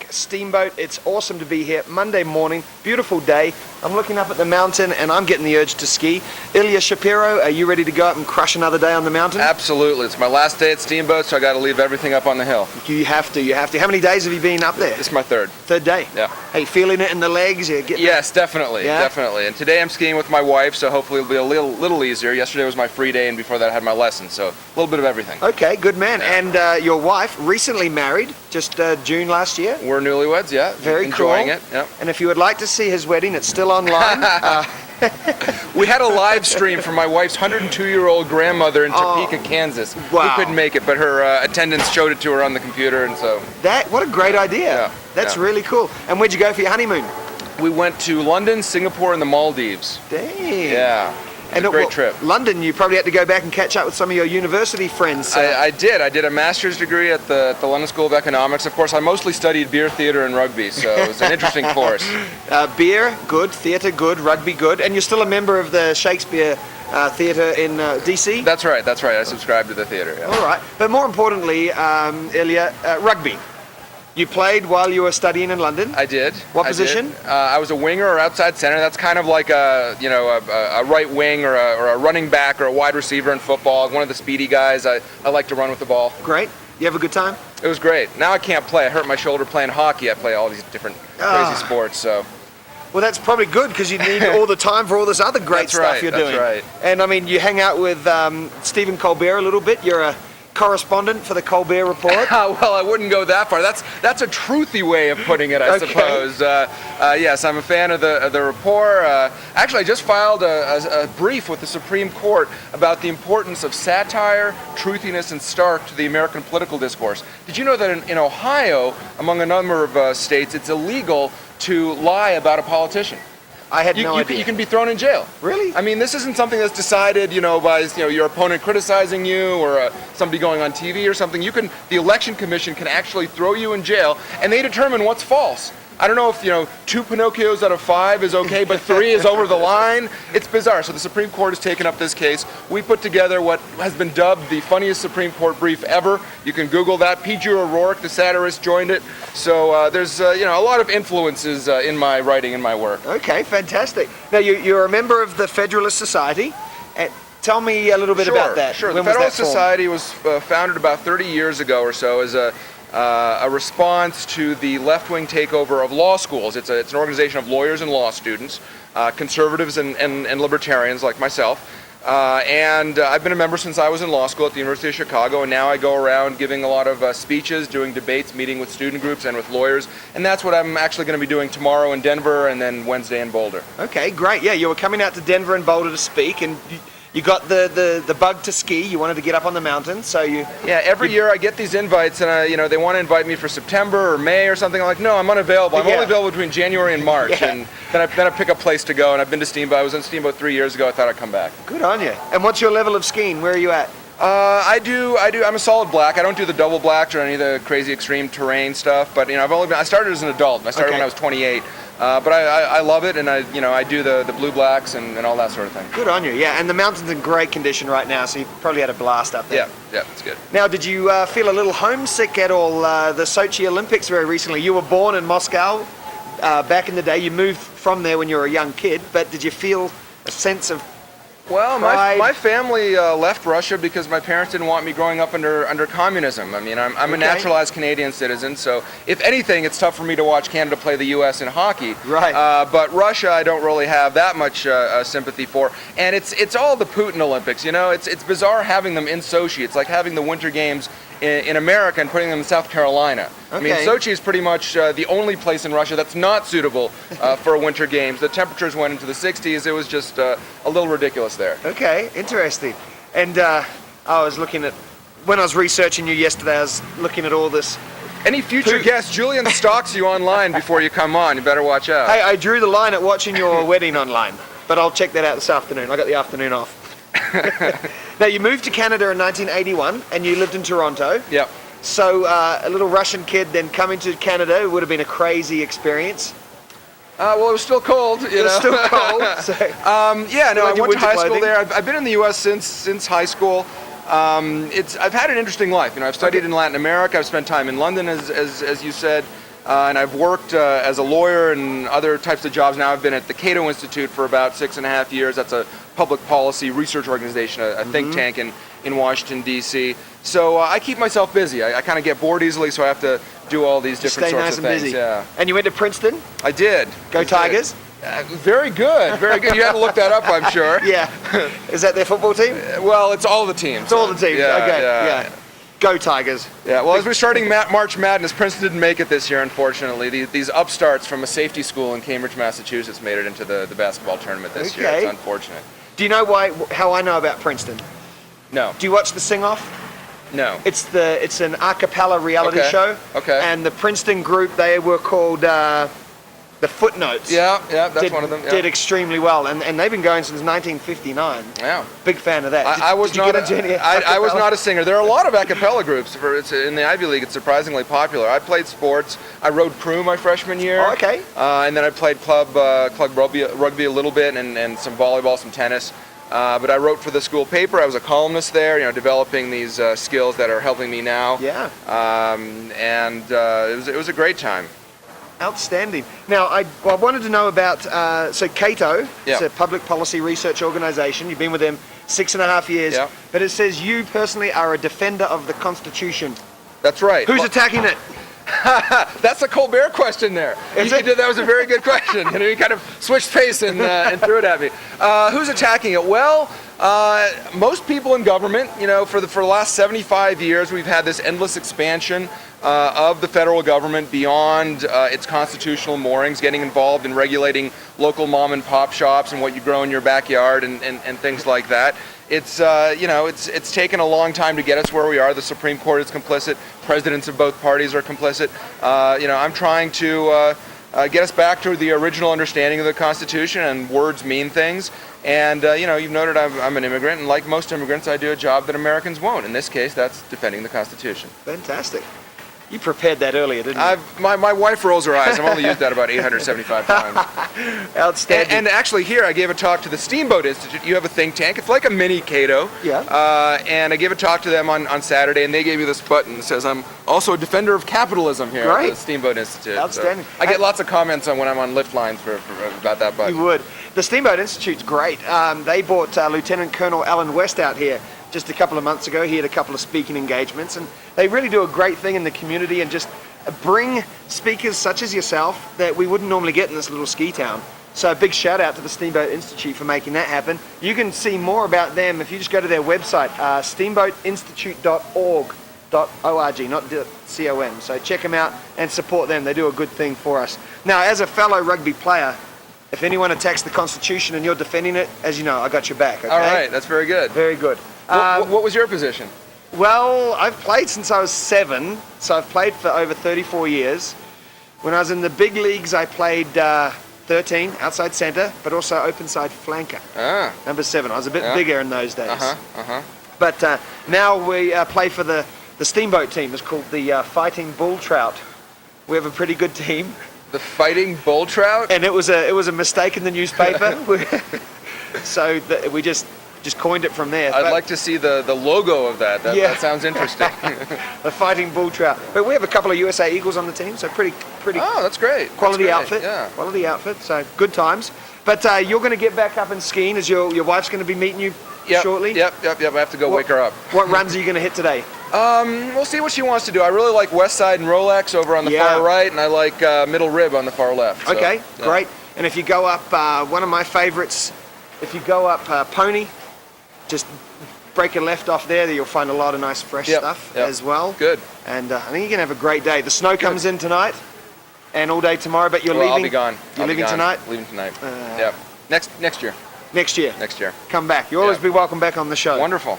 back. Steamboat, it's awesome to be here. Monday morning, beautiful day. I'm looking up at the mountain and I'm getting the urge to ski. Ilya, Shapiro, are you ready to go up and crush another day on the mountain? Absolutely. It's my last day at Steamboat, so I got to leave everything up on the hill. You have to. How many days have you been up there? This is my third. Third day? Yeah. Hey, feeling it in the legs? Yes, definitely. Yeah? Definitely. And today I'm skiing with my wife, so hopefully it'll be a little easier. Yesterday was my free day, and before that I had my lesson, so a little bit of everything. Okay, good man. Yeah. And your wife, recently married, just June last year? We're newlyweds, yeah. Very Enjoying cool. it, yeah. And if you would like to see his wedding, it's still online. We had a live stream from my wife's 102-year-old grandmother in Topeka, Kansas. Wow. Who couldn't make it, but her attendants showed it to her on the computer, and so... What a great idea. Yeah, That's yeah. really cool. And where'd you go for your honeymoon? We went to London, Singapore, and the Maldives. Dang. Yeah. It was a great trip. London, you probably had to go back and catch up with some of your university friends. I did. I did a master's degree at the London School of Economics. Of course, I mostly studied beer, theater, and rugby, so it was an interesting course. Beer, good. Theater, good. Rugby, good. And you're still a member of the Shakespeare Theater in DC? That's right. I subscribe to the theater. Yeah. All right. But more importantly, Ilya, rugby. You played while you were studying in London? I did. What position? I was a winger or outside center. That's kind of like a right wing or a running back or a wide receiver in football. One of the speedy guys. I like to run with the ball. Great. You have a good time? It was great. Now I can't play. I hurt my shoulder playing hockey. I play all these different crazy sports. So. Well, that's probably good because you need all the time for all this other great stuff you're doing. That's right. And I mean, you hang out with Stephen Colbert a little bit. You're a correspondent for the Colbert Report. Well, I wouldn't go that far. That's a truthy way of putting it, I suppose. Yes, I'm a fan of the Report. Actually, I just filed a brief with the Supreme Court about the importance of satire, truthiness, and snark to the American political discourse. Did you know that in Ohio, among a number of states, it's illegal to lie about a politician? I had no idea. You can be thrown in jail. Really? I mean, this isn't something that's decided, by your opponent criticizing you or somebody going on TV or something. The election commission can actually throw you in jail, and they determine what's false. I don't know if 2 Pinocchios out of 5 is okay, but 3 is over the line. It's bizarre. So the Supreme Court has taken up this case. We put together what has been dubbed the funniest Supreme Court brief ever. You can Google that. P.G. O'Rourke, the satirist, joined it. So there's a lot of influences in my writing and my work. Okay, fantastic. Now you're a member of the Federalist Society. Tell me a little bit about that. Sure. When The Federalist was that Society was founded about 30 years ago or so as a response to the left-wing takeover of law schools. It's an organization of lawyers and law students, conservatives and libertarians like myself. And I've been a member since I was in law school at the University of Chicago, and now I go around giving a lot of speeches, doing debates, meeting with student groups and with lawyers, and that's what I'm actually going to be doing tomorrow in Denver and then Wednesday in Boulder. Okay, great. Yeah, you were coming out to Denver and Boulder to speak, and you got the bug to ski. You wanted to get up on the mountain, so you... Yeah, every year I get these invites, and they want to invite me for September or May or something. I'm like, no, I'm unavailable. I'm only available between January and March, and then I pick a place to go. And I've been to Steamboat. I was in Steamboat 3 years ago. I thought I'd come back. Good on you. And what's your level of skiing? Where are you at? I'm a solid black. I don't do the double blacks or any of the crazy extreme terrain stuff. But I started as an adult. I started when I was 28. But I love it, and I do the blue blacks and all that sort of thing. Good on you, yeah. And the mountain's in great condition right now, so you probably had a blast up there. Yeah, it's good. Now, did you feel a little homesick at all? The Sochi Olympics very recently. You were born in Moscow back in the day. You moved from there when you were a young kid, but did you feel a sense of Well, pride? my family left Russia because my parents didn't want me growing up under communism. I mean, I'm a naturalized Canadian citizen, so if anything, it's tough for me to watch Canada play the U.S. in hockey. Right. But Russia, I don't really have that much sympathy for, and it's all the Putin Olympics. It's bizarre having them in Sochi. It's like having the Winter Games in America and putting them in South Carolina. Okay. I mean, Sochi is pretty much the only place in Russia that's not suitable for a Winter Games. The temperatures went into the 60s. It was just a little ridiculous there. Okay, interesting. And I was looking at, when I was researching you yesterday, I was looking at all this. Any future guests, Julian stalks you online before you come on. You better watch out. Hey, I drew the line at watching your wedding online, but I'll check that out this afternoon. I got the afternoon off. Now, you moved to Canada in 1981, and you lived in Toronto. Yep. So a little Russian kid then coming to Canada would have been a crazy experience. Well, it was still cold. It was still cold. So I went to high school clothing? there. I've been in the U.S. since high school. I've had an interesting life. I've studied in Latin America. I've spent time in London, as you said. and I've worked as a lawyer and other types of jobs. Now I've been at the Cato Institute for about 6.5 years. That's a public policy research organization, a think tank in Washington, D.C. So I keep myself busy. I kind of get bored easily, so I have to do all these different Stay sorts nice of and things. busy. Yeah. And you went to Princeton? I did. Go Tigers? Very good, very good. You had to look that up, I'm sure. Yeah. Is that their football team? Well, it's all the teams. It's all the teams. Yeah, Okay. yeah. Go Tigers. Yeah, well, as we're starting March Madness, Princeton didn't make it this year, unfortunately. These upstarts from a safety school in Cambridge, Massachusetts made it into the basketball tournament this year. It's unfortunate. Do you know how I know about Princeton? No. Do you watch the Sing Off? No. It's an a cappella reality show. Okay. And the Princeton group, they were called the Footnotes. Yeah, that's one of them. Yeah. Did extremely well, and they've been going since 1959. Yeah. Big fan of that. I was not a singer. There are a lot of a cappella groups. In the Ivy League, it's surprisingly popular. I played sports. I rode crew my freshman year. Oh, okay. And then I played club rugby a little bit, and some volleyball, some tennis. But I wrote for the school paper. I was a columnist there, developing these skills that are helping me now. Yeah. It was a great time. Outstanding. Now, I wanted to know about, so Cato, it's Yeah. a public policy research organization. You've been with them 6.5 years. Yeah. But it says you personally are a defender of the Constitution. That's right. Who's attacking it? That's a Colbert question there. That was a very good question. You kind of switched pace and threw it at me. Who's attacking it? Well, most people in government, for the last 75 years, we've had this endless expansion of the federal government beyond its constitutional moorings, getting involved in regulating local mom and pop shops and what you grow in your backyard and things like that. It's taken a long time to get us where we are. The Supreme Court is complicit. Presidents of both parties are complicit. I'm trying to get us back to the original understanding of the Constitution, and words mean things. And you've noted I'm an immigrant, and like most immigrants, I do a job that Americans won't. In this case, that's defending the Constitution. Fantastic. You prepared that earlier, didn't you? My wife rolls her eyes. I've only used that about 875 times. Outstanding. And actually here, I gave a talk to the Steamboat Institute. You have a think tank. It's like a mini Cato. Yeah. And I gave a talk to them on Saturday, and they gave me this button that says, I'm also a defender of capitalism here at the Steamboat Institute. Outstanding. So I get lots of comments on when I'm on lift lines about that button. You would. The Steamboat Institute's great. They brought Lieutenant Colonel Alan West out here just a couple of months ago. He had a couple of speaking engagements, and they really do a great thing in the community and just bring speakers such as yourself that we wouldn't normally get in this little ski town. So a big shout out to the Steamboat Institute for making that happen. You can see more about them if you just go to their website, steamboatinstitute.org, not .com. So check them out and support them. They do a good thing for us. Now, as a fellow rugby player, if anyone attacks the Constitution and you're defending it, as you know, I got your back. Okay? All right, that's very good. Very good. What was your position? Well, I've played since I was 7, so I've played for over 34 years. When I was in the big leagues, I played 13, outside centre, but also open side flanker. Number 7. I was a bit bigger in those days. But now we play for the Steamboat team. It's called the Fighting Bull Trout. We have a pretty good team. The Fighting Bull Trout? And it was a mistake in the newspaper. So we just coined it from there. I'd like to see the logo of that. That sounds interesting. The Fighting Bull Trout. But we have a couple of USA Eagles on the team, so pretty. Oh, that's great. Quality that's great. outfit. Yeah. Quality outfit. So good times. But you're going to get back up and skiing, as your wife's going to be meeting you shortly. Yep. I have to go wake her up. What runs are you going to hit today? We'll see what she wants to do. I really like West Side and Rolex over on the far right, and I like Middle Rib on the far left. So, okay, great. And if you go up, one of my favorites, if you go up Pony, just break a left off there, you'll find a lot of nice fresh stuff as well. Good. And I think you're going to have a great day. The snow comes in tonight and all day tomorrow, but you're leaving. I'll be gone. You're leaving tonight? Leaving tonight. Next year. Next year. Next year. Come back. You'll always be welcome back on the show. Wonderful.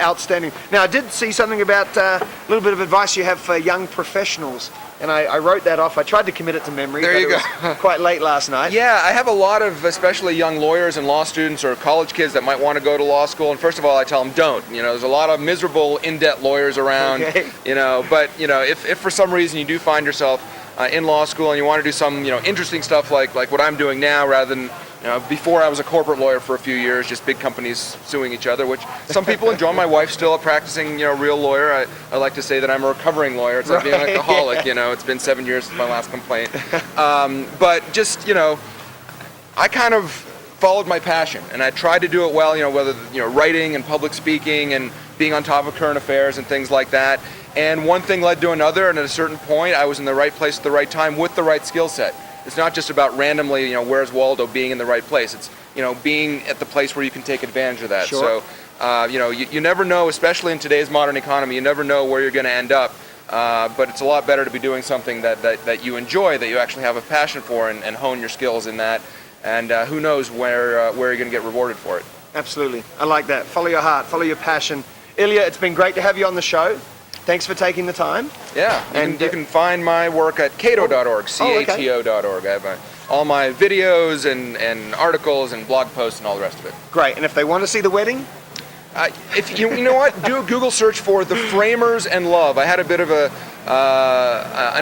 Outstanding. Now, I did see something about a little bit of advice you have for young professionals, and I wrote that off. I tried to commit it to memory, but it was quite late last night. Yeah, I have a lot of especially young lawyers and law students or college kids that might want to go to law school, and first of all, I tell them don't. There's a lot of miserable, in-debt lawyers around, but if for some reason you do find yourself in law school and you want to do some interesting stuff like what I'm doing now rather than You know, before I was a corporate lawyer for a few years, just big companies suing each other, which some people enjoy. My wife's still a practicing, real lawyer. I like to say that I'm a recovering lawyer. It's like being an alcoholic, It's been 7 years since my last complaint. But just, I kind of followed my passion, and I tried to do it well, whether, writing and public speaking and being on top of current affairs and things like that. And one thing led to another, and at a certain point, I was in the right place at the right time with the right skill set. It's not just about randomly, where's Waldo, being in the right place. It's, being at the place where you can take advantage of that. Sure. So, you never know, especially in today's modern economy, you never know where you're going to end up. But it's a lot better to be doing something that you enjoy, that you actually have a passion for, and hone your skills in that. And who knows where you're going to get rewarded for it. Absolutely. I like that. Follow your heart, follow your passion. Ilya, it's been great to have you on the show. Thanks for taking the time. Yeah, you can find my work at cato.org, cato.org. I have all my videos and articles and blog posts and all the rest of it. Great. And if they want to see the wedding? If you know what, do a Google search for The Framers and Love. I had a bit of an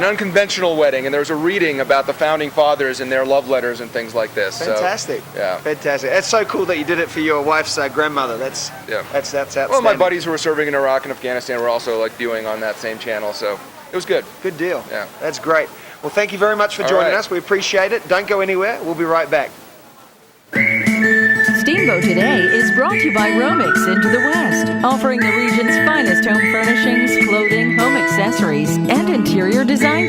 unconventional wedding, and there was a reading about the founding fathers and their love letters and things like this. Fantastic. So, yeah. Fantastic. That's so cool that you did it for your wife's grandmother. That's outstanding. Well, my buddies who were serving in Iraq and Afghanistan were also viewing on that same channel, so it was good. Good deal. Yeah. That's great. Well, thank you very much for joining us. We appreciate it. Don't go anywhere. We'll be right back. Steamboat Today is brought to you by Romix Into the West, offering the region's finest home furnishings, clothing, home accessories, and interior design